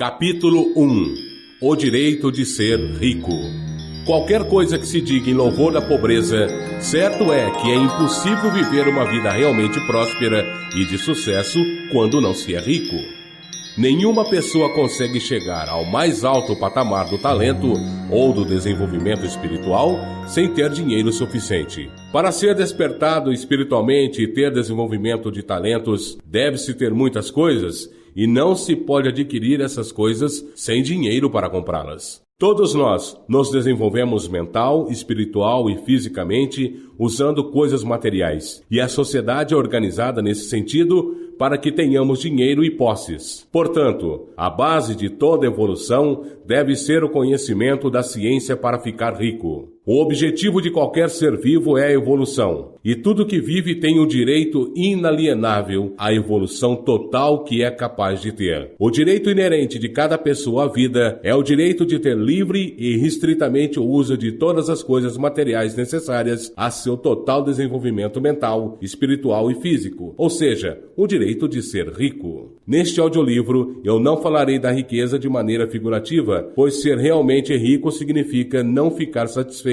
Capítulo 1. O direito de ser rico. Qualquer coisa que se diga em louvor da pobreza, certo é que é impossível viver uma vida realmente próspera e de sucesso quando não se é rico. Nenhuma pessoa consegue chegar ao mais alto patamar do talento ou do desenvolvimento espiritual sem ter dinheiro suficiente. Para ser despertado espiritualmente e ter desenvolvimento de talentos, deve-se ter muitas coisas, e não se pode adquirir essas coisas sem dinheiro para comprá-las. Todos nós nos desenvolvemos mental, espiritual e fisicamente usando coisas materiais, e a sociedade é organizada nesse sentido para que tenhamos dinheiro e posses. Portanto, a base de toda evolução deve ser o conhecimento da ciência para ficar rico. O objetivo de qualquer ser vivo é a evolução, e tudo que vive tem o direito inalienável à evolução total que é capaz de ter. O direito inerente de cada pessoa à vida é o direito de ter livre e restritamente o uso de todas as coisas materiais necessárias a seu total desenvolvimento mental, espiritual e físico, ou seja, o direito de ser rico. Neste audiolivro, eu não falarei da riqueza de maneira figurativa, pois ser realmente rico significa não ficar satisfeito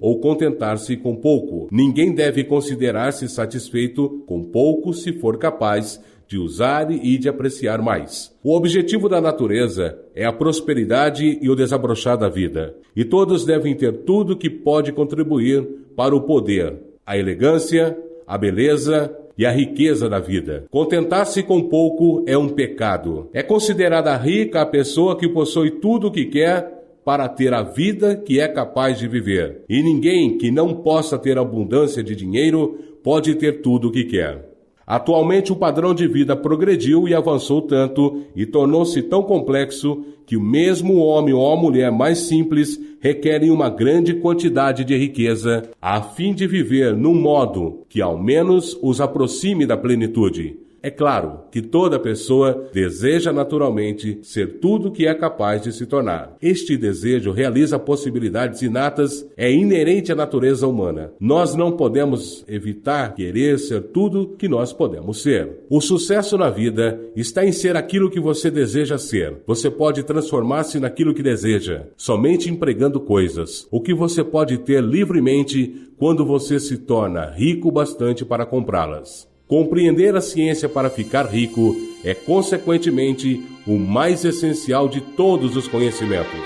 ou contentar-se com pouco. Ninguém deve considerar-se satisfeito com pouco se for capaz de usar e de apreciar mais. O objetivo da natureza é a prosperidade e o desabrochar da vida, e todos devem ter tudo que pode contribuir para o poder, a elegância, a beleza e a riqueza da vida. Contentar-se com pouco é um pecado. É considerada rica a pessoa que possui tudo o que quer para ter a vida que é capaz de viver. E ninguém que não possa ter abundância de dinheiro pode ter tudo o que quer. Atualmente o padrão de vida progrediu e avançou tanto e tornou-se tão complexo que o mesmo homem ou a mulher mais simples requerem uma grande quantidade de riqueza a fim de viver num modo que ao menos os aproxime da plenitude. É claro que toda pessoa deseja naturalmente ser tudo que é capaz de se tornar. Este desejo realiza possibilidades inatas, é inerente à natureza humana. Nós não podemos evitar querer ser tudo que nós podemos ser. O sucesso na vida está em ser aquilo que você deseja ser. Você pode transformar-se naquilo que deseja, somente empregando coisas. O que você pode ter livremente quando você se torna rico bastante para comprá-las. Compreender a ciência para ficar rico é, consequentemente, o mais essencial de todos os conhecimentos.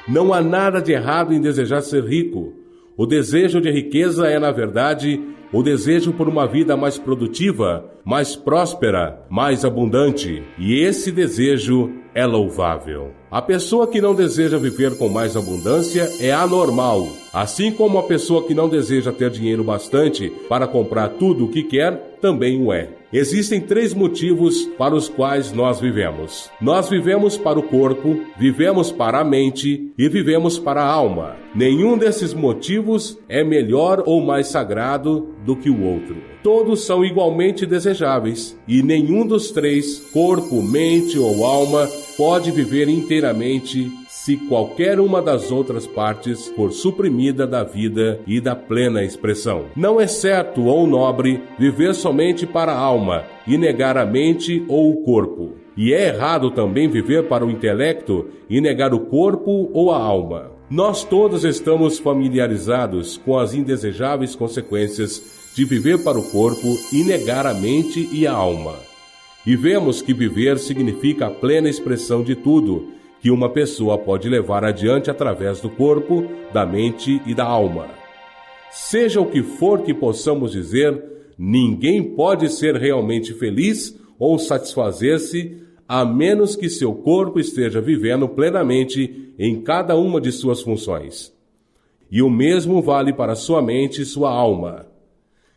Não há nada de errado em desejar ser rico. O desejo de riqueza é, na verdade, o desejo por uma vida mais produtiva, mais próspera, mais abundante. E esse desejo é louvável. A pessoa que não deseja viver com mais abundância é anormal, assim como a pessoa que não deseja ter dinheiro bastante para comprar tudo o que quer também o é. Existem 3 motivos para os quais nós vivemos. Nós vivemos para o corpo, vivemos para a mente e vivemos para a alma. Nenhum desses motivos é melhor ou mais sagrado do que o outro. Todos são igualmente desejáveis e nenhum dos 3, corpo, mente ou alma, pode viver inteiramente se qualquer uma das outras partes for suprimida da vida e da plena expressão. Não é certo ou nobre viver somente para a alma e negar a mente ou o corpo. E é errado também viver para o intelecto e negar o corpo ou a alma. Nós todos estamos familiarizados com as indesejáveis consequências de viver para o corpo e negar a mente e a alma. E vemos que viver significa a plena expressão de tudo que uma pessoa pode levar adiante através do corpo, da mente e da alma. Seja o que for que possamos dizer, ninguém pode ser realmente feliz ou satisfazer-se a menos que seu corpo esteja vivendo plenamente em cada uma de suas funções. E o mesmo vale para sua mente e sua alma.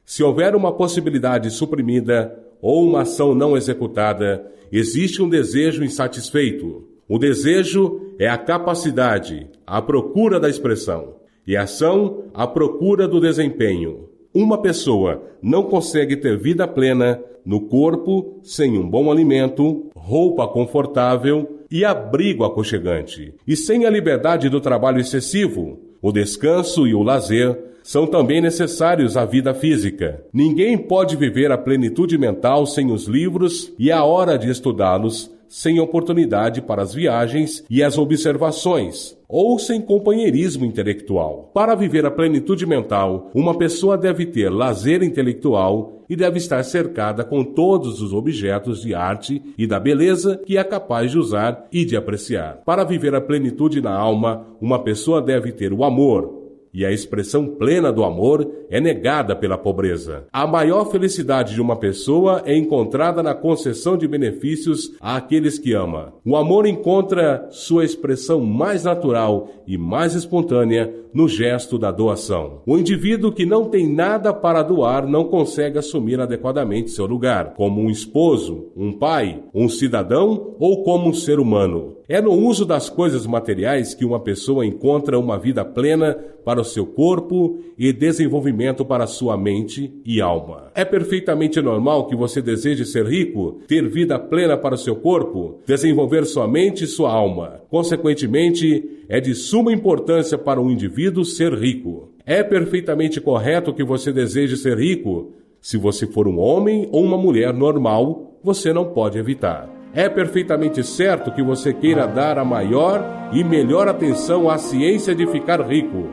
Se houver uma possibilidade suprimida ou uma ação não executada, existe um desejo insatisfeito. O desejo é a capacidade, a procura da expressão, e a ação, a procura do desempenho. Uma pessoa não consegue ter vida plena no corpo sem um bom alimento, roupa confortável e abrigo aconchegante. E sem a liberdade do trabalho excessivo, o descanso e o lazer são também necessários à vida física. Ninguém pode viver a plenitude mental sem os livros e a hora de estudá-los, sem oportunidade para as viagens e as observações, ou sem companheirismo intelectual. Para viver a plenitude mental, uma pessoa deve ter lazer intelectual e deve estar cercada com todos os objetos de arte e da beleza que é capaz de usar e de apreciar. Para viver a plenitude na alma, uma pessoa deve ter o amor, e a expressão plena do amor é negada pela pobreza. A maior felicidade de uma pessoa é encontrada na concessão de benefícios àqueles que ama. O amor encontra sua expressão mais natural e mais espontânea no gesto da doação. O indivíduo que não tem nada para doar não consegue assumir adequadamente seu lugar, como um esposo, um pai, um cidadão ou como um ser humano. É no uso das coisas materiais que uma pessoa encontra uma vida plena para o seu corpo e desenvolvimento para sua mente e alma. É perfeitamente normal que você deseje ser rico, ter vida plena para o seu corpo, desenvolver sua mente e sua alma. Consequentemente, é de suma importância para um indivíduo ser rico. É perfeitamente correto que você deseje ser rico. Se você for um homem ou uma mulher normal, você não pode evitar. É perfeitamente certo que você queira dar a maior e melhor atenção à ciência de ficar rico,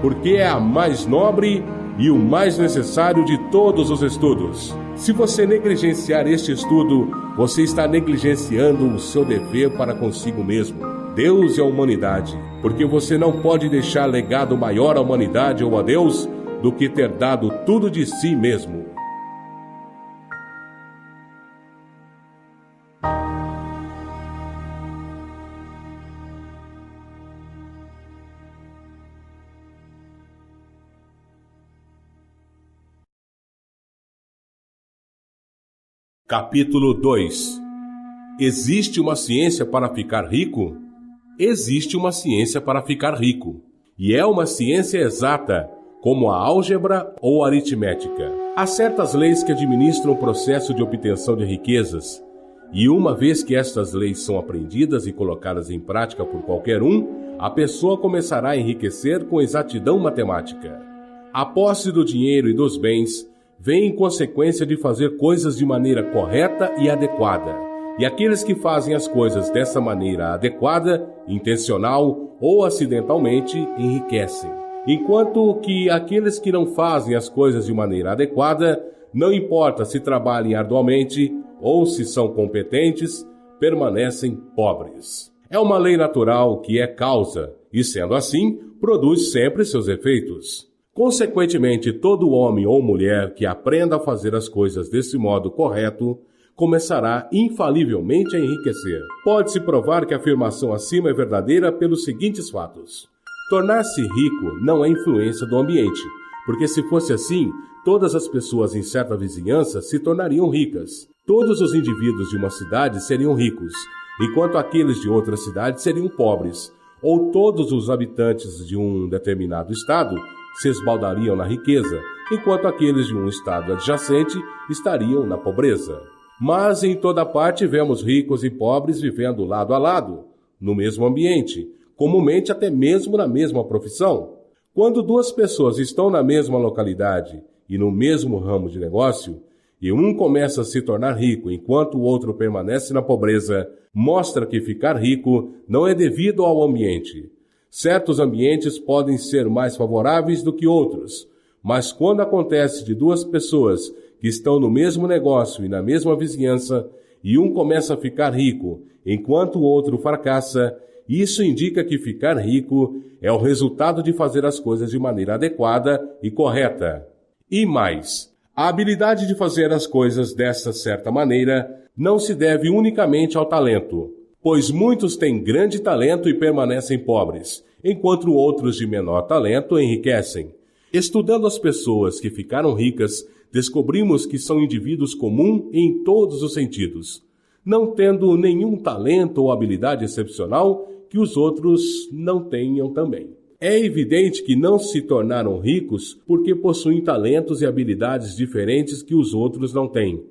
porque é a mais nobre e o mais necessário de todos os estudos. Se você negligenciar este estudo, você está negligenciando o seu dever para consigo mesmo, Deus e a humanidade, porque você não pode deixar legado maior à humanidade ou a Deus do que ter dado tudo de si mesmo. Capítulo 2. Existe uma ciência para ficar rico? Existe uma ciência para ficar rico, e é uma ciência exata, como a álgebra ou a aritmética. Há certas leis que administram o processo de obtenção de riquezas, e uma vez que estas leis são aprendidas e colocadas em prática por qualquer um, a pessoa começará a enriquecer com exatidão matemática. A posse do dinheiro e dos bens vem em consequência de fazer coisas de maneira correta e adequada. E aqueles que fazem as coisas dessa maneira adequada, intencional ou acidentalmente, enriquecem. Enquanto que aqueles que não fazem as coisas de maneira adequada, não importa se trabalhem arduamente ou se são competentes, permanecem pobres. É uma lei natural que é causa, e sendo assim, produz sempre seus efeitos. Consequentemente, todo homem ou mulher que aprenda a fazer as coisas desse modo correto, começará infalivelmente a enriquecer. Pode-se provar que a afirmação acima é verdadeira pelos seguintes fatos. Tornar-se rico não é influência do ambiente, porque se fosse assim, todas as pessoas em certa vizinhança se tornariam ricas. Todos os indivíduos de uma cidade seriam ricos, enquanto aqueles de outra cidade seriam pobres, ou todos os habitantes de um determinado estado se esbaldariam na riqueza, enquanto aqueles de um estado adjacente estariam na pobreza. Mas em toda parte vemos ricos e pobres vivendo lado a lado, no mesmo ambiente, comumente até mesmo na mesma profissão. Quando duas pessoas estão na mesma localidade e no mesmo ramo de negócio, e um começa a se tornar rico enquanto o outro permanece na pobreza, mostra que ficar rico não é devido ao ambiente. Certos ambientes podem ser mais favoráveis do que outros, mas quando acontece de duas pessoas que estão no mesmo negócio e na mesma vizinhança, e um começa a ficar rico enquanto o outro fracassa, isso indica que ficar rico é o resultado de fazer as coisas de maneira adequada e correta. E mais, a habilidade de fazer as coisas dessa certa maneira não se deve unicamente ao talento, pois muitos têm grande talento e permanecem pobres, enquanto outros de menor talento enriquecem. Estudando as pessoas que ficaram ricas, descobrimos que são indivíduos comuns em todos os sentidos, não tendo nenhum talento ou habilidade excepcional que os outros não tenham também. É evidente que não se tornaram ricos porque possuem talentos e habilidades diferentes que os outros não têm,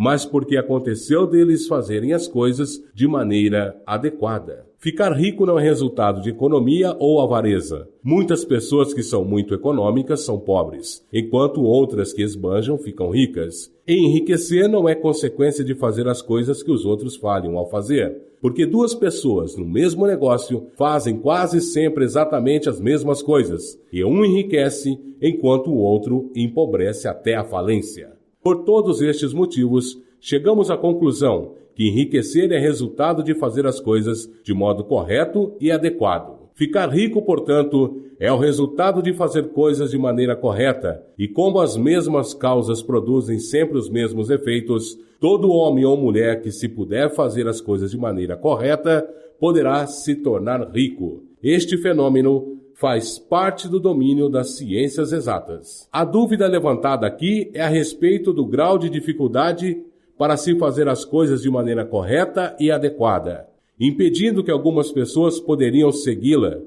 mas porque aconteceu deles fazerem as coisas de maneira adequada. Ficar rico não é resultado de economia ou avareza. Muitas pessoas que são muito econômicas são pobres, enquanto outras que esbanjam ficam ricas. Enriquecer não é consequência de fazer as coisas que os outros falham ao fazer, porque duas pessoas no mesmo negócio fazem quase sempre exatamente as mesmas coisas, e um enriquece enquanto o outro empobrece até a falência. Por todos estes motivos, chegamos à conclusão que enriquecer é resultado de fazer as coisas de modo correto e adequado. Ficar rico, portanto, é o resultado de fazer coisas de maneira correta, e como as mesmas causas produzem sempre os mesmos efeitos, todo homem ou mulher que se puder fazer as coisas de maneira correta, poderá se tornar rico. Este fenômeno faz parte do domínio das ciências exatas. A dúvida levantada aqui é a respeito do grau de dificuldade para se fazer as coisas de maneira correta e adequada, impedindo que algumas pessoas poderiam segui-la.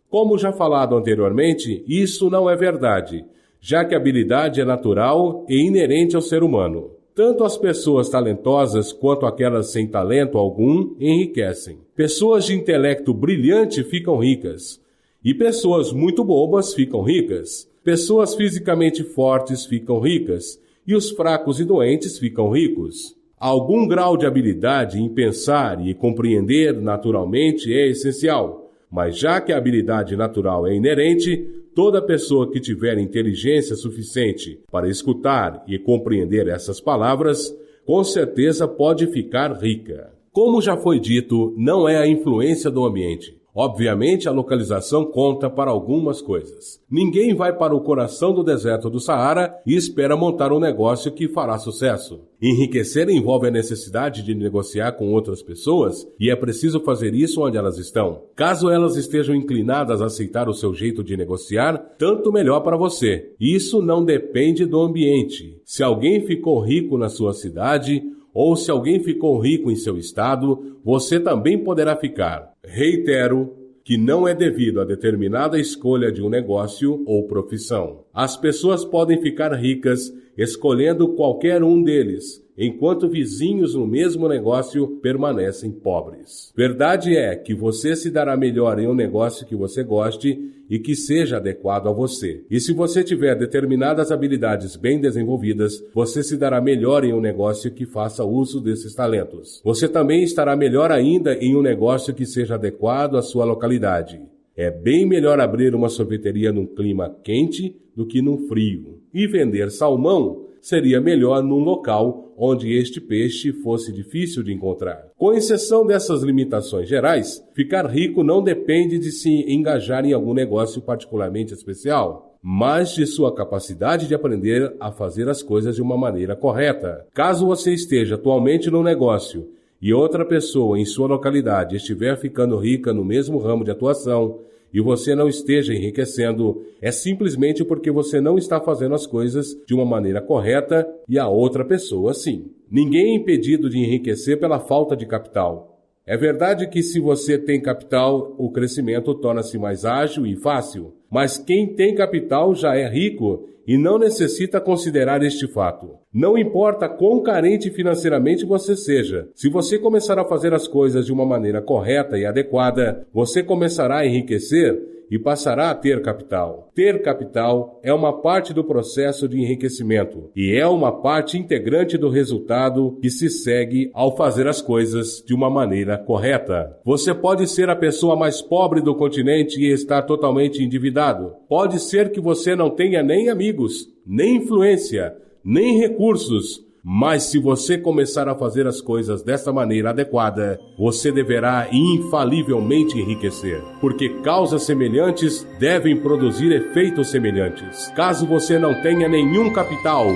Como já falado anteriormente, isso não é verdade, já que a habilidade é natural e inerente ao ser humano. Tanto as pessoas talentosas quanto aquelas sem talento algum enriquecem. Pessoas de intelecto brilhante ficam ricas, e pessoas muito bobas ficam ricas. Pessoas fisicamente fortes ficam ricas, e os fracos e doentes ficam ricos. Algum grau de habilidade em pensar e compreender naturalmente é essencial, mas já que a habilidade natural é inerente, toda pessoa que tiver inteligência suficiente para escutar e compreender essas palavras, com certeza pode ficar rica. Como já foi dito, não é a influência do ambiente. Obviamente, a localização conta para algumas coisas. Ninguém vai para o coração do deserto do Saara e espera montar um negócio que fará sucesso. Enriquecer envolve a necessidade de negociar com outras pessoas e é preciso fazer isso onde elas estão. Caso elas estejam inclinadas a aceitar o seu jeito de negociar, tanto melhor para você. Isso não depende do ambiente. Se alguém ficou rico na sua cidade, ou se alguém ficou rico em seu estado, você também poderá ficar. Reitero que não é devido a determinada escolha de um negócio ou profissão. As pessoas podem ficar ricas escolhendo qualquer um deles, enquanto vizinhos no mesmo negócio permanecem pobres. Verdade é que você se dará melhor em um negócio que você goste e que seja adequado a você. E se você tiver determinadas habilidades bem desenvolvidas, você se dará melhor em um negócio que faça uso desses talentos. Você também estará melhor ainda em um negócio que seja adequado à sua localidade. É bem melhor abrir uma sorveteria num clima quente do que num frio. E vender salmão seria melhor num local onde este peixe fosse difícil de encontrar. Com exceção dessas limitações gerais, ficar rico não depende de se engajar em algum negócio particularmente especial, mas de sua capacidade de aprender a fazer as coisas de uma maneira correta. Caso você esteja atualmente num negócio e outra pessoa em sua localidade estiver ficando rica no mesmo ramo de atuação, e você não esteja enriquecendo, é simplesmente porque você não está fazendo as coisas de uma maneira correta e a outra pessoa sim. Ninguém é impedido de enriquecer pela falta de capital. É verdade que se você tem capital, o crescimento torna-se mais ágil e fácil, mas quem tem capital já é rico e não necessita considerar este fato. Não importa quão carente financeiramente você seja, se você começar a fazer as coisas de uma maneira correta e adequada, você começará a enriquecer e passará a ter capital. Ter capital é uma parte do processo de enriquecimento e é uma parte integrante do resultado que se segue ao fazer as coisas de uma maneira correta. Você pode ser a pessoa mais pobre do continente e estar totalmente endividado. Pode ser que você não tenha nem amigos, nem influência, nem recursos, mas se você começar a fazer as coisas dessa maneira adequada, você deverá infalivelmente enriquecer, porque causas semelhantes devem produzir efeitos semelhantes. Caso você não tenha nenhum capital,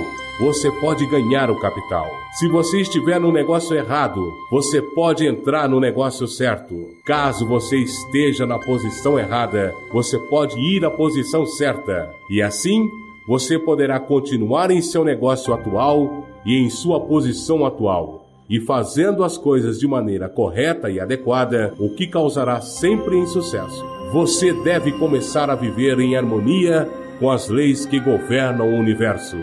você pode ganhar o capital. Se você estiver no negócio errado, você pode entrar no negócio certo. Caso você esteja na posição errada, você pode ir à posição certa. E assim, você poderá continuar em seu negócio atual e em sua posição atual, e fazendo as coisas de maneira correta e adequada, o que causará sempre insucesso. Você deve começar a viver em harmonia com as leis que governam o universo.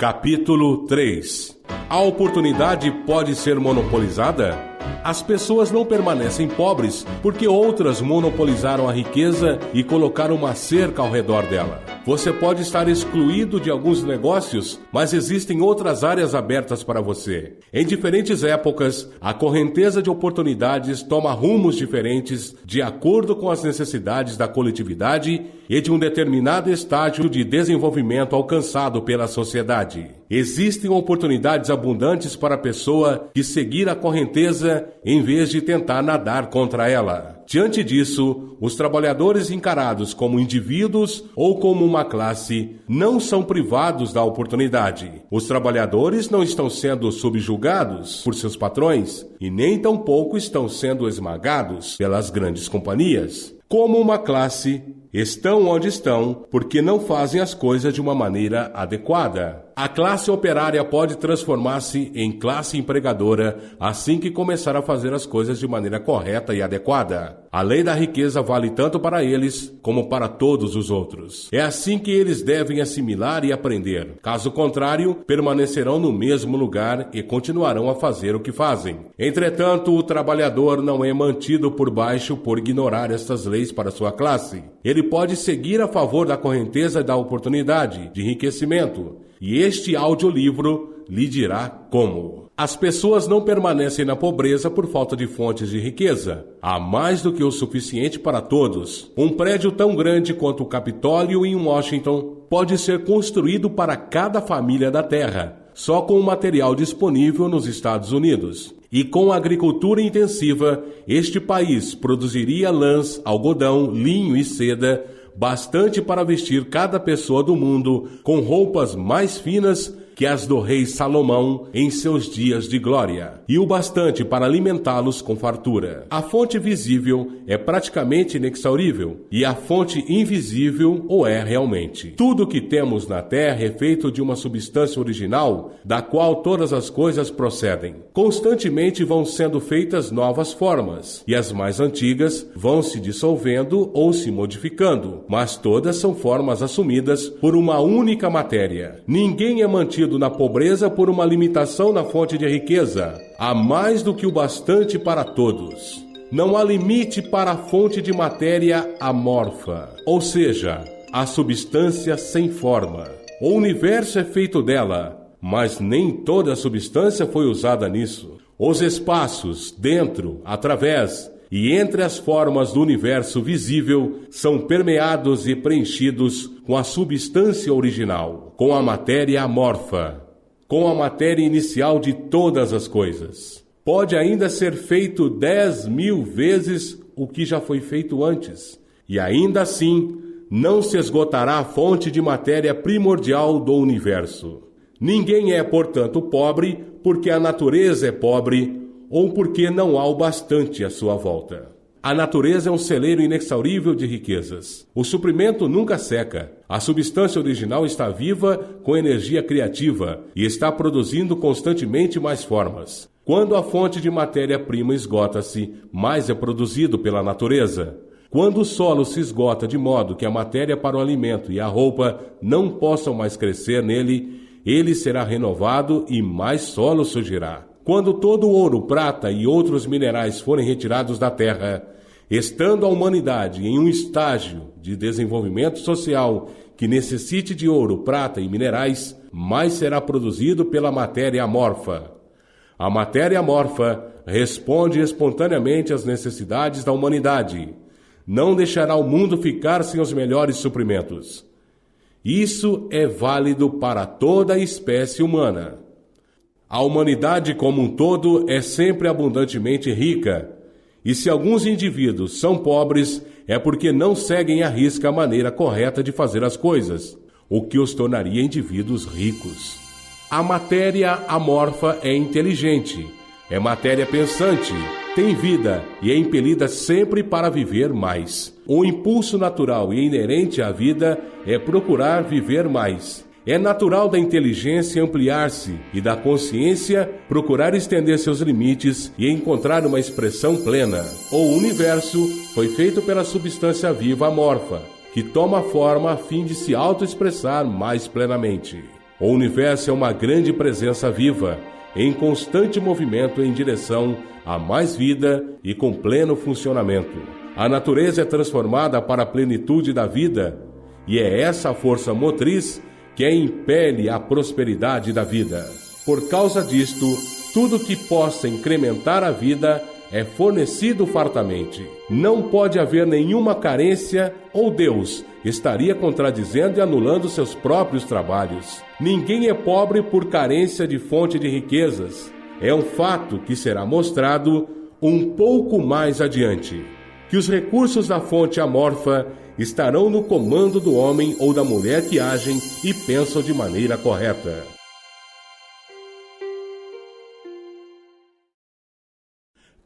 Capítulo 3. A oportunidade pode ser monopolizada? As pessoas não permanecem pobres porque outras monopolizaram a riqueza e colocaram uma cerca ao redor dela. Você pode estar excluído de alguns negócios, mas existem outras áreas abertas para você. Em diferentes épocas, a correnteza de oportunidades toma rumos diferentes de acordo com as necessidades da coletividade e de um determinado estágio de desenvolvimento alcançado pela sociedade. Existem oportunidades abundantes para a pessoa que seguir a correnteza em vez de tentar nadar contra ela. Diante disso, os trabalhadores encarados como indivíduos ou como uma classe não são privados da oportunidade. Os trabalhadores não estão sendo subjugados por seus patrões e nem tampouco estão sendo esmagados pelas grandes companhias. Como uma classe, estão onde estão porque não fazem as coisas de uma maneira adequada. A classe operária pode transformar-se em classe empregadora assim que começar a fazer as coisas de maneira correta e adequada. A lei da riqueza vale tanto para eles como para todos os outros. É assim que eles devem assimilar e aprender. Caso contrário, permanecerão no mesmo lugar e continuarão a fazer o que fazem. Entretanto, o trabalhador não é mantido por baixo por ignorar estas leis para sua classe. Ele pode seguir a favor da correnteza da oportunidade de enriquecimento. E este audiolivro lhe dirá como. As pessoas não permanecem na pobreza por falta de fontes de riqueza. Há mais do que o suficiente para todos. Um prédio tão grande quanto o Capitólio em Washington pode ser construído para cada família da Terra, só com o material disponível nos Estados Unidos. E com a agricultura intensiva, este país produziria lãs, algodão, linho e seda, bastante para vestir cada pessoa do mundo com roupas mais finas que as do rei Salomão em seus dias de glória, e o bastante para alimentá-los com fartura. A fonte visível é praticamente inexaurível, e a fonte invisível o é realmente. Tudo o que temos na terra é feito de uma substância original, da qual todas as coisas procedem. Constantemente vão sendo feitas novas formas, e as mais antigas vão se dissolvendo ou se modificando, mas todas são formas assumidas por uma única matéria. Ninguém é mantido na pobreza por uma limitação na fonte de riqueza. Há mais do que o bastante para todos. Não há limite para a fonte de matéria amorfa, ou seja, a substância sem forma. O universo é feito dela, mas nem toda a substância foi usada nisso. Os espaços dentro, através e entre as formas do universo visível são permeados e preenchidos com a substância original, com a matéria amorfa, com a matéria inicial de todas as coisas. Pode ainda ser feito 10.000 vezes o que já foi feito antes, e ainda assim não se esgotará a fonte de matéria primordial do universo. Ninguém é, portanto, pobre porque a natureza é pobre, ou porque não há o bastante à sua volta. A natureza é um celeiro inexaurível de riquezas. O suprimento nunca seca. A substância original está viva com energia criativa e está produzindo constantemente mais formas. Quando a fonte de matéria-prima esgota-se, mais é produzido pela natureza. Quando o solo se esgota de modo que a matéria para o alimento e a roupa não possam mais crescer nele, ele será renovado e mais solo surgirá. Quando todo o ouro, prata e outros minerais forem retirados da terra, estando a humanidade em um estágio de desenvolvimento social que necessite de ouro, prata e minerais, mais será produzido pela matéria amorfa. A matéria amorfa responde espontaneamente às necessidades da humanidade. Não deixará o mundo ficar sem os melhores suprimentos. Isso é válido para toda a espécie humana. A humanidade como um todo é sempre abundantemente rica, e se alguns indivíduos são pobres, é porque não seguem à risca a maneira correta de fazer as coisas, o que os tornaria indivíduos ricos. A matéria amorfa é inteligente, é matéria pensante, tem vida e é impelida sempre para viver mais. O impulso natural e inerente à vida é procurar viver mais. É natural da inteligência ampliar-se e da consciência procurar estender seus limites e encontrar uma expressão plena. O universo foi feito pela substância viva amorfa, que toma forma a fim de se autoexpressar mais plenamente. O universo é uma grande presença viva, em constante movimento em direção a mais vida e com pleno funcionamento. A natureza é transformada para a plenitude da vida, e é essa a força motriz que impele a prosperidade da vida. Por causa disto, tudo que possa incrementar a vida é fornecido fartamente. Não pode haver nenhuma carência, ou Deus estaria contradizendo e anulando seus próprios trabalhos. Ninguém é pobre por carência de fonte de riquezas. É um fato que será mostrado um pouco mais adiante, que os recursos da fonte amorfa estarão no comando do homem ou da mulher que agem e pensam de maneira correta.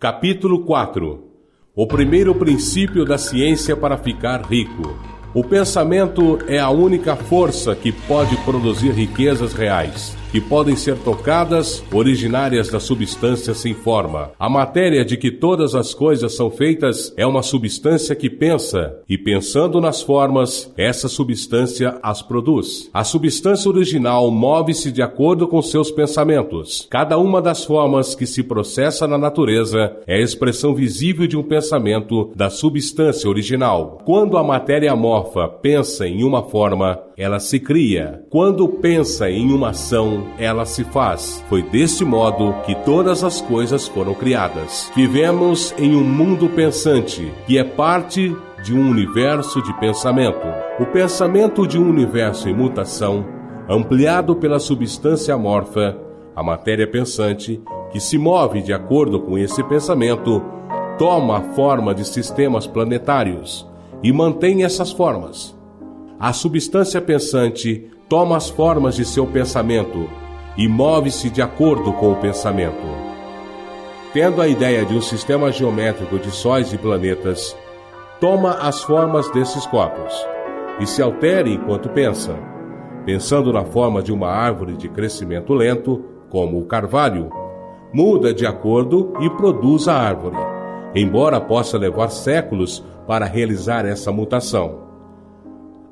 Capítulo 4. O primeiro princípio da ciência para ficar rico. O pensamento é a única força que pode produzir riquezas reais, que podem ser tocadas, originárias da substância sem forma. A matéria de que todas as coisas são feitas é uma substância que pensa, e pensando nas formas, essa substância as produz. A substância original move-se de acordo com seus pensamentos. Cada uma das formas que se processa na natureza é a expressão visível de um pensamento da substância original. Quando a matéria amorfa pensa em uma forma, ela se cria. Quando pensa em uma ação, ela se faz. Foi deste modo que todas as coisas foram criadas. Vivemos em um mundo pensante, que é parte de um universo de pensamento. O pensamento de um universo em mutação, ampliado pela substância amorfa, a matéria pensante, que se move de acordo com esse pensamento, toma a forma de sistemas planetários e mantém essas formas. A substância pensante toma as formas de seu pensamento e move-se de acordo com o pensamento. Tendo a ideia de um sistema geométrico de sóis e planetas, toma as formas desses corpos e se altera enquanto pensa. Pensando na forma de uma árvore de crescimento lento, como o carvalho, muda de acordo e produz a árvore, embora possa levar séculos para realizar essa mutação.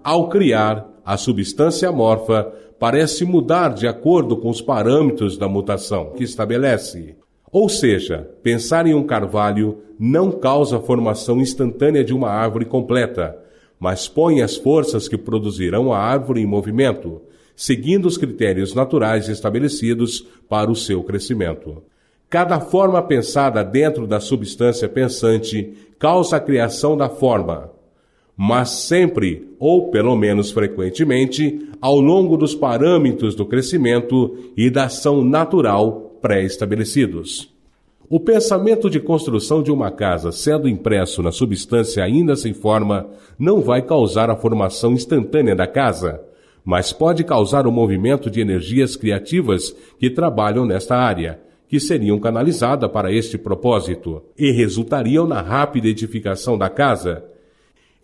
Ao criar, a substância amorfa parece mudar de acordo com os parâmetros da mutação que estabelece. Ou seja, pensar em um carvalho não causa a formação instantânea de uma árvore completa, mas põe as forças que produzirão a árvore em movimento, seguindo os critérios naturais estabelecidos para o seu crescimento. Cada forma pensada dentro da substância pensante causa a criação da forma, mas sempre, ou pelo menos frequentemente, ao longo dos parâmetros do crescimento e da ação natural pré-estabelecidos. O pensamento de construção de uma casa sendo impresso na substância ainda sem forma não vai causar a formação instantânea da casa, mas pode causar o movimento de energias criativas que trabalham nesta área, que seriam canalizadas para este propósito, e resultariam na rápida edificação da casa.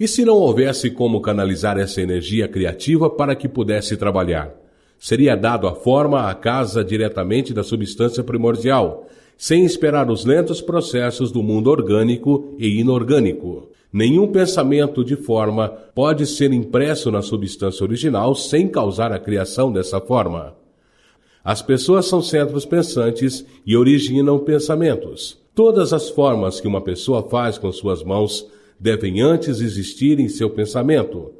E se não houvesse como canalizar essa energia criativa para que pudesse trabalhar? Seria dado a forma à casa diretamente da substância primordial, sem esperar os lentos processos do mundo orgânico e inorgânico. Nenhum pensamento de forma pode ser impresso na substância original sem causar a criação dessa forma. As pessoas são centros pensantes e originam pensamentos. Todas as formas que uma pessoa faz com suas mãos devem antes existir em seu pensamento.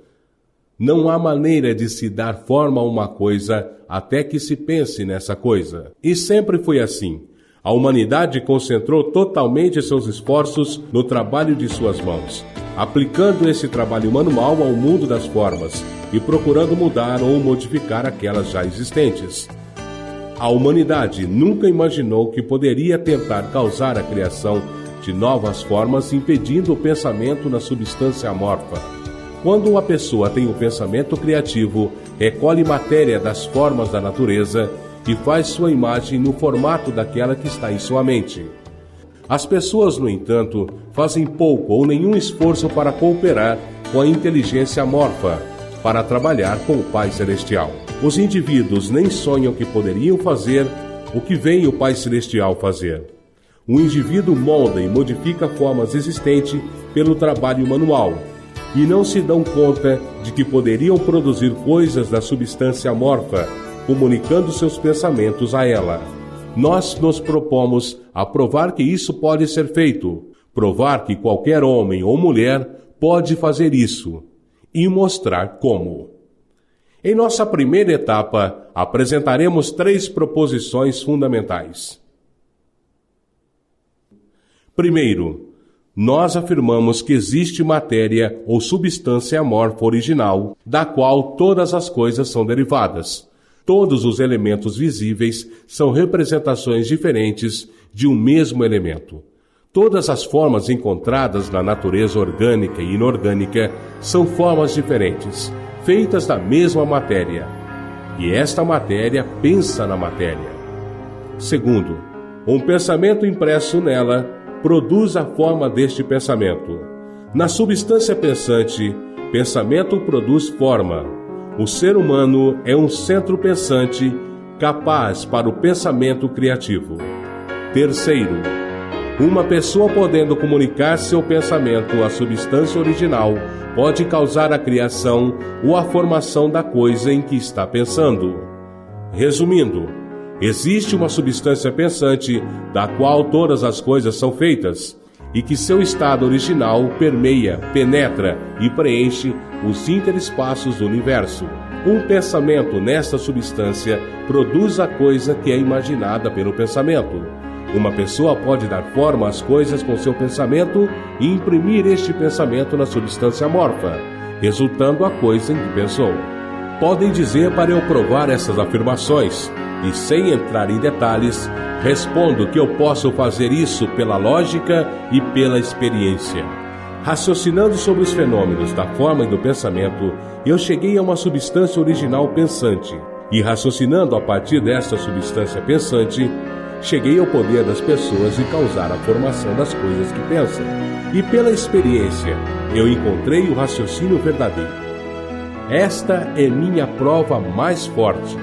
Não há maneira de se dar forma a uma coisa até que se pense nessa coisa. E sempre foi assim. A humanidade concentrou totalmente seus esforços no trabalho de suas mãos, aplicando esse trabalho manual ao mundo das formas e procurando mudar ou modificar aquelas já existentes. A humanidade nunca imaginou que poderia tentar causar a criação de novas formas impedindo o pensamento na substância amorfa. Quando uma pessoa tem um pensamento criativo, recolhe matéria das formas da natureza e faz sua imagem no formato daquela que está em sua mente. As pessoas, no entanto, fazem pouco ou nenhum esforço para cooperar com a inteligência amorfa, para trabalhar com o Pai Celestial. Os indivíduos nem sonham que poderiam fazer o que vem o Pai Celestial fazer. O indivíduo molda e modifica formas existentes pelo trabalho manual, e não se dão conta de que poderiam produzir coisas da substância amorfa comunicando seus pensamentos a ela. Nós nos propomos a provar que isso pode ser feito, provar que qualquer homem ou mulher pode fazer isso e mostrar como. Em nossa primeira etapa, apresentaremos 3 proposições fundamentais. Primeiro, nós afirmamos que existe matéria ou substância amorfa original, da qual todas as coisas são derivadas. Todos os elementos visíveis são representações diferentes de um mesmo elemento. Todas as formas encontradas na natureza orgânica e inorgânica são formas diferentes, feitas da mesma matéria. E esta matéria pensa na matéria. Segundo, um pensamento impresso nela produz a forma deste pensamento. Na substância pensante, pensamento produz forma. O ser humano é um centro pensante capaz para o pensamento criativo. Terceiro, uma pessoa podendo comunicar seu pensamento à substância original pode causar a criação ou a formação da coisa em que está pensando. Resumindo, existe uma substância pensante da qual todas as coisas são feitas e que seu estado original permeia, penetra e preenche os interespaços do universo. Um pensamento nesta substância produz a coisa que é imaginada pelo pensamento. Uma pessoa pode dar forma às coisas com seu pensamento e imprimir este pensamento na substância amorfa, resultando a coisa em que pensou. Podem dizer para eu provar essas afirmações, e sem entrar em detalhes, respondo que eu posso fazer isso pela lógica e pela experiência. Raciocinando sobre os fenômenos da forma e do pensamento, eu cheguei a uma substância original pensante, e raciocinando a partir desta substância pensante, cheguei ao poder das pessoas em causar a formação das coisas que pensam. E pela experiência, eu encontrei o raciocínio verdadeiro. Esta é minha prova mais forte.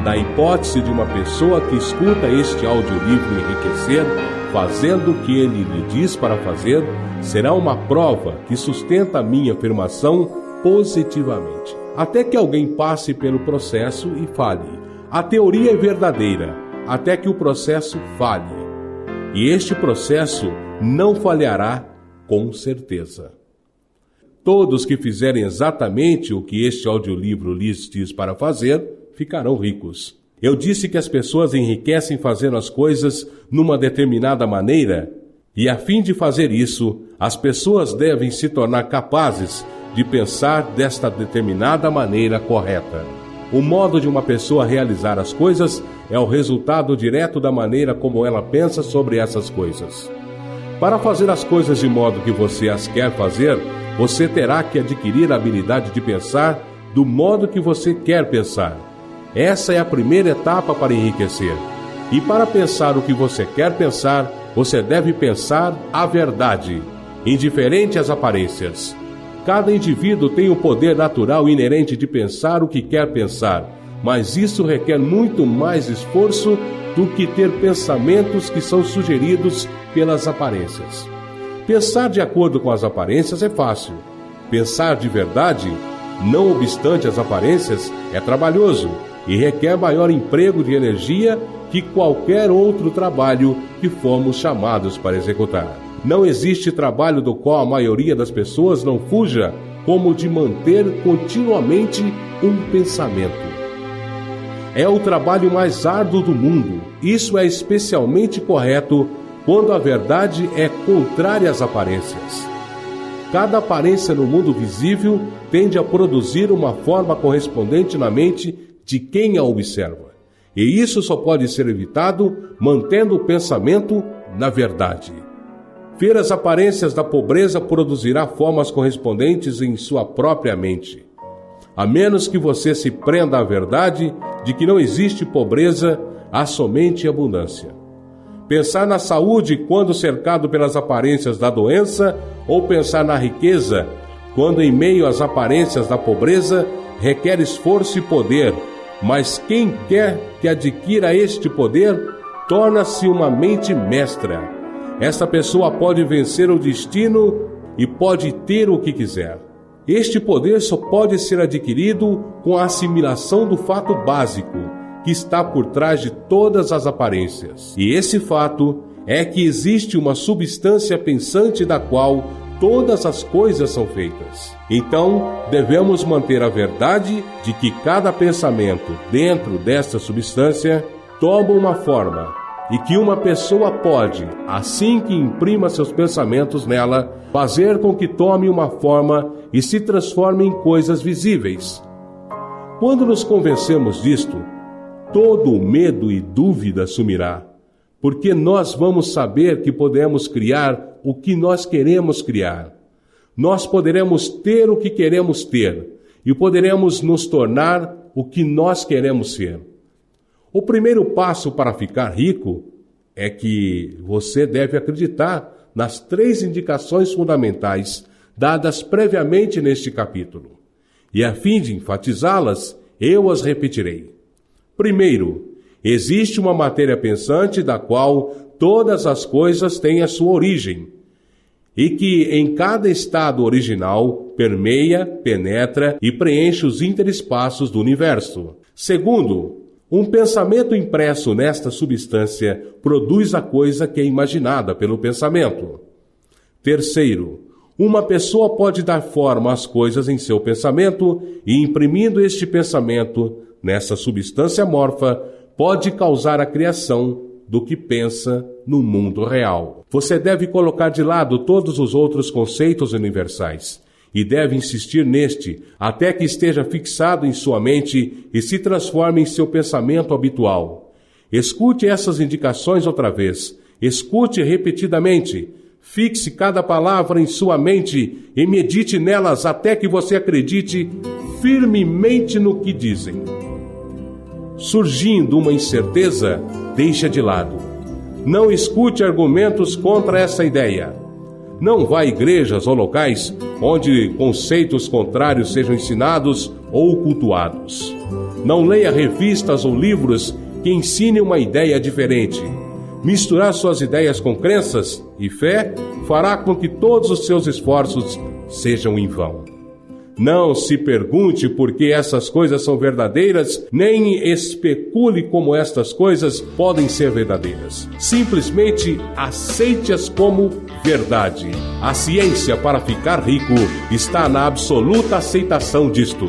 Na hipótese de uma pessoa que escuta este audiolivro enriquecer, fazendo o que ele lhe diz para fazer, será uma prova que sustenta a minha afirmação positivamente. Até que alguém passe pelo processo e fale. A teoria é verdadeira, até que o processo falhe. E este processo não falhará com certeza. Todos que fizerem exatamente o que este audiolivro lhes diz para fazer, ficarão ricos. Eu disse que as pessoas enriquecem fazendo as coisas numa determinada maneira, e a fim de fazer isso, as pessoas devem se tornar capazes de pensar desta determinada maneira correta. O modo de uma pessoa realizar as coisas é o resultado direto da maneira como ela pensa sobre essas coisas. Para fazer as coisas de modo que você as quer fazer, você terá que adquirir a habilidade de pensar do modo que você quer pensar. Essa é a primeira etapa para enriquecer. E para pensar o que você quer pensar, você deve pensar a verdade, indiferente às aparências. Cada indivíduo tem o poder natural inerente de pensar o que quer pensar, mas isso requer muito mais esforço do que ter pensamentos que são sugeridos pelas aparências. Pensar de acordo com as aparências é fácil. Pensar de verdade, não obstante as aparências, é trabalhoso e requer maior emprego de energia que qualquer outro trabalho que fomos chamados para executar. Não existe trabalho do qual a maioria das pessoas não fuja, como o de manter continuamente um pensamento. É o trabalho mais árduo do mundo. Isso é especialmente correto quando a verdade é contrária às aparências. Cada aparência no mundo visível tende a produzir uma forma correspondente na mente de quem a observa. E isso só pode ser evitado mantendo o pensamento na verdade. Ver as aparências da pobreza produzirá formas correspondentes em sua própria mente. A menos que você se prenda à verdade de que não existe pobreza, há somente abundância. Pensar na saúde quando cercado pelas aparências da doença, ou pensar na riqueza quando em meio às aparências da pobreza, requer esforço e poder, mas quem quer que adquira este poder, torna-se uma mente mestra. Esta pessoa pode vencer o destino e pode ter o que quiser. Este poder só pode ser adquirido com a assimilação do fato básico que está por trás de todas as aparências. E esse fato é que existe uma substância pensante da qual todas as coisas são feitas. Então, devemos manter a verdade de que cada pensamento dentro desta substância toma uma forma e que uma pessoa pode, assim que imprima seus pensamentos nela, fazer com que tome uma forma e se transforme em coisas visíveis. Quando nos convencemos disto, todo o medo e dúvida sumirá, porque nós vamos saber que podemos criar o que nós queremos criar. Nós poderemos ter o que queremos ter e poderemos nos tornar o que nós queremos ser. O primeiro passo para ficar rico é que você deve acreditar nas 3 indicações fundamentais dadas previamente neste capítulo. E a fim de enfatizá-las, eu as repetirei. Primeiro, existe uma matéria pensante da qual todas as coisas têm a sua origem, e que em cada estado original permeia, penetra e preenche os interespaços do universo. Segundo, um pensamento impresso nesta substância produz a coisa que é imaginada pelo pensamento. Terceiro, uma pessoa pode dar forma às coisas em seu pensamento e, imprimindo este pensamento nessa substância amorfa, pode causar a criação do que pensa no mundo real. Você deve colocar de lado todos os outros conceitos universais e deve insistir neste até que esteja fixado em sua mente e se transforme em seu pensamento habitual. Escute essas indicações outra vez. Escute repetidamente. Fixe cada palavra em sua mente e medite nelas até que você acredite firmemente no que dizem. Surgindo uma incerteza, deixa de lado. Não escute argumentos contra essa ideia. Não vá a igrejas ou locais onde conceitos contrários sejam ensinados ou cultuados. Não leia revistas ou livros que ensinem uma ideia diferente. Misturar suas ideias com crenças e fé fará com que todos os seus esforços sejam em vão. Não se pergunte por que essas coisas são verdadeiras, nem especule como estas coisas podem ser verdadeiras. Simplesmente aceite-as como verdade. A ciência para ficar rico está na absoluta aceitação disto.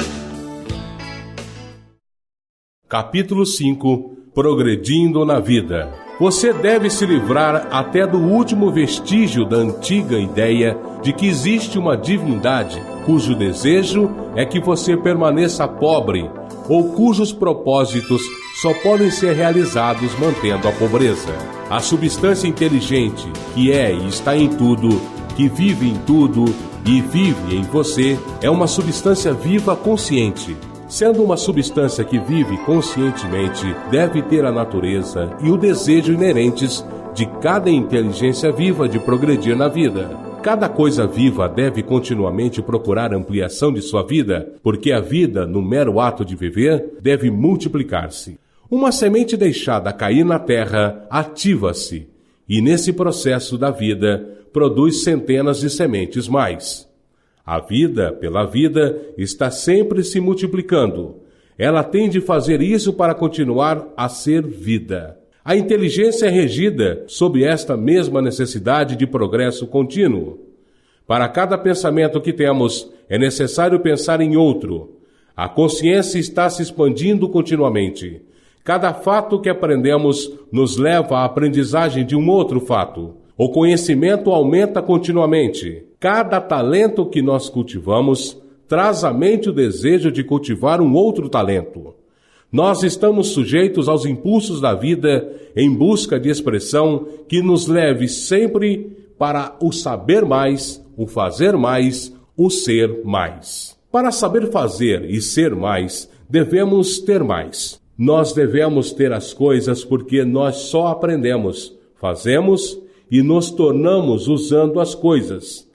Capítulo 5. Progredindo na vida. Você deve se livrar até do último vestígio da antiga ideia de que existe uma divindade cujo desejo é que você permaneça pobre ou cujos propósitos só podem ser realizados mantendo a pobreza. A substância inteligente, que é e está em tudo, que vive em tudo e vive em você, é uma substância viva consciente. Sendo uma substância que vive conscientemente, deve ter a natureza e o desejo inerentes de cada inteligência viva de progredir na vida. Cada coisa viva deve continuamente procurar ampliação de sua vida, porque a vida, no mero ato de viver, deve multiplicar-se. Uma semente deixada cair na terra ativa-se, e nesse processo da vida produz centenas de sementes mais. A vida, pela vida, está sempre se multiplicando. Ela tem de fazer isso para continuar a ser vida. A inteligência é regida sob esta mesma necessidade de progresso contínuo. Para cada pensamento que temos, é necessário pensar em outro. A consciência está se expandindo continuamente. Cada fato que aprendemos nos leva à aprendizagem de um outro fato. O conhecimento aumenta continuamente. Cada talento que nós cultivamos traz à mente o desejo de cultivar um outro talento. Nós estamos sujeitos aos impulsos da vida em busca de expressão que nos leve sempre para o saber mais, o fazer mais, o ser mais. Para saber fazer e ser mais, devemos ter mais. Nós devemos ter as coisas porque nós só aprendemos, fazemos e nos tornamos usando as coisas.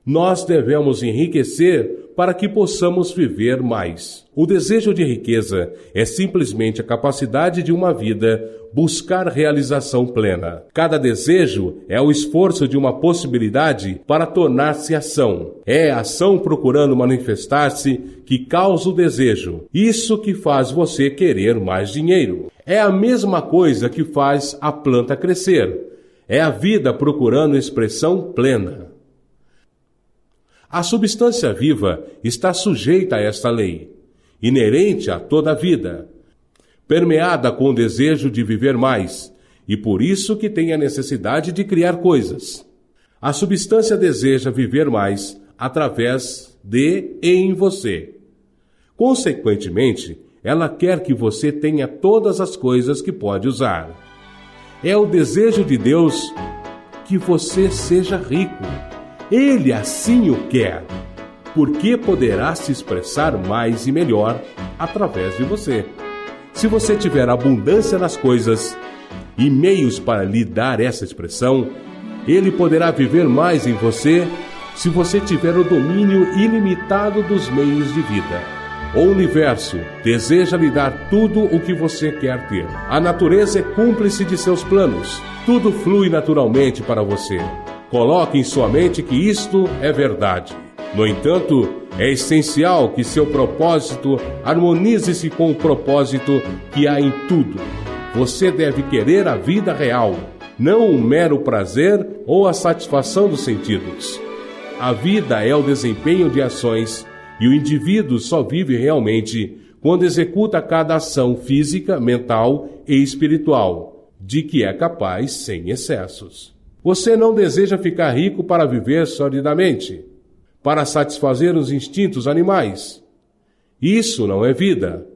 Nós devemos enriquecer para que possamos viver mais. O desejo de riqueza é simplesmente a capacidade de uma vida buscar realização plena. Cada desejo é o esforço de uma possibilidade para tornar-se ação. É a ação procurando manifestar-se que causa o desejo. Isso que faz você querer mais dinheiro. É a mesma coisa que faz a planta crescer. É a vida procurando expressão plena. A substância viva está sujeita a esta lei, inerente a toda a vida, permeada com o desejo de viver mais, e por isso que tem a necessidade de criar coisas. A substância deseja viver mais através de e em você. Consequentemente, ela quer que você tenha todas as coisas que pode usar. É o desejo de Deus que você seja rico. Ele assim o quer, porque poderá se expressar mais e melhor através de você. Se você tiver abundância nas coisas e meios para lhe dar essa expressão, Ele poderá viver mais em você se você tiver o domínio ilimitado dos meios de vida. O universo deseja lhe dar tudo o que você quer ter. A natureza é cúmplice de seus planos. Tudo flui naturalmente para você. Coloque em sua mente que isto é verdade. No entanto, é essencial que seu propósito harmonize-se com o propósito que há em tudo. Você deve querer a vida real, não um mero prazer ou a satisfação dos sentidos. A vida é o desempenho de ações e o indivíduo só vive realmente quando executa cada ação física, mental e espiritual, de que é capaz sem excessos. Você não deseja ficar rico para viver solidamente, para satisfazer os instintos animais. Isso não é vida,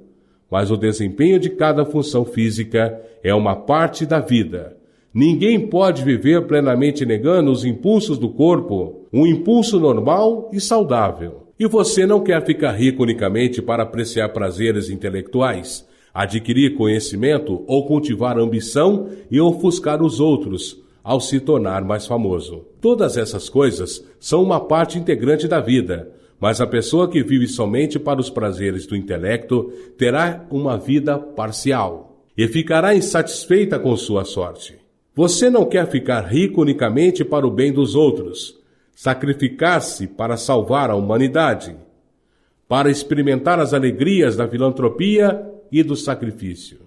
mas o desempenho de cada função física é uma parte da vida. Ninguém pode viver plenamente negando os impulsos do corpo, um impulso normal e saudável. E você não quer ficar rico unicamente para apreciar prazeres intelectuais, adquirir conhecimento ou cultivar ambição e ofuscar os outros, ao se tornar mais famoso. Todas essas coisas são uma parte integrante da vida, mas a pessoa que vive somente para os prazeres do intelecto terá uma vida parcial e ficará insatisfeita com sua sorte. Você não quer ficar rico unicamente para o bem dos outros, sacrificar-se para salvar a humanidade, para experimentar as alegrias da filantropia e do sacrifício.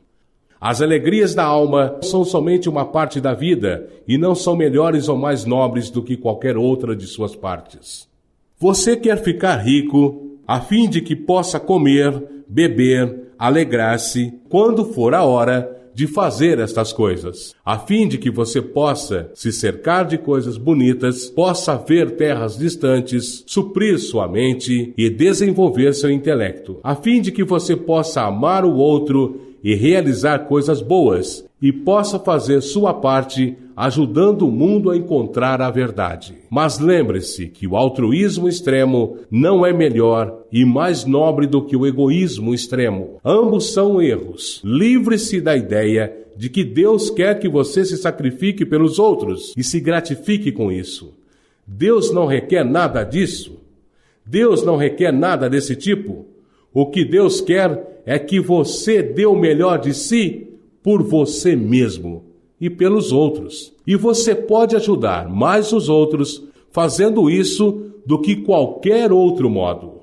As alegrias da alma são somente uma parte da vida e não são melhores ou mais nobres do que qualquer outra de suas partes. Você quer ficar rico a fim de que possa comer, beber, alegrar-se quando for a hora de fazer estas coisas, a fim de que você possa se cercar de coisas bonitas, possa ver terras distantes, suprir sua mente e desenvolver seu intelecto, a fim de que você possa amar o outro e realizar coisas boas, e possa fazer sua parte ajudando o mundo a encontrar a verdade. Mas lembre-se que o altruísmo extremo não é melhor e mais nobre do que o egoísmo extremo. Ambos são erros. Livre-se da ideia de que Deus quer que você se sacrifique pelos outros e se gratifique com isso. Deus não requer nada disso. Deus não requer nada desse tipo. O que Deus quer é que você dê o melhor de si por você mesmo e pelos outros. E você pode ajudar mais os outros fazendo isso do que qualquer outro modo.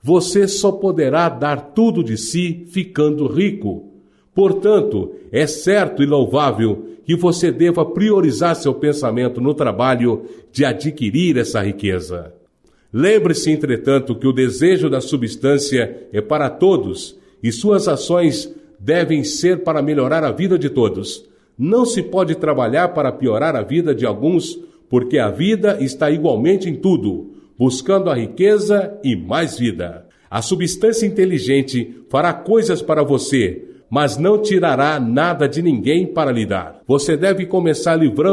Você só poderá dar tudo de si ficando rico. Portanto, é certo e louvável que você deva priorizar seu pensamento no trabalho de adquirir essa riqueza. Lembre-se, entretanto, que o desejo da substância é para todos e suas ações devem ser para melhorar a vida de todos. Não se pode trabalhar para piorar a vida de alguns, porque a vida está igualmente em tudo, buscando a riqueza e mais vida. A substância inteligente fará coisas para você, mas não tirará nada de ninguém para lhe dar. Você deve começar livrando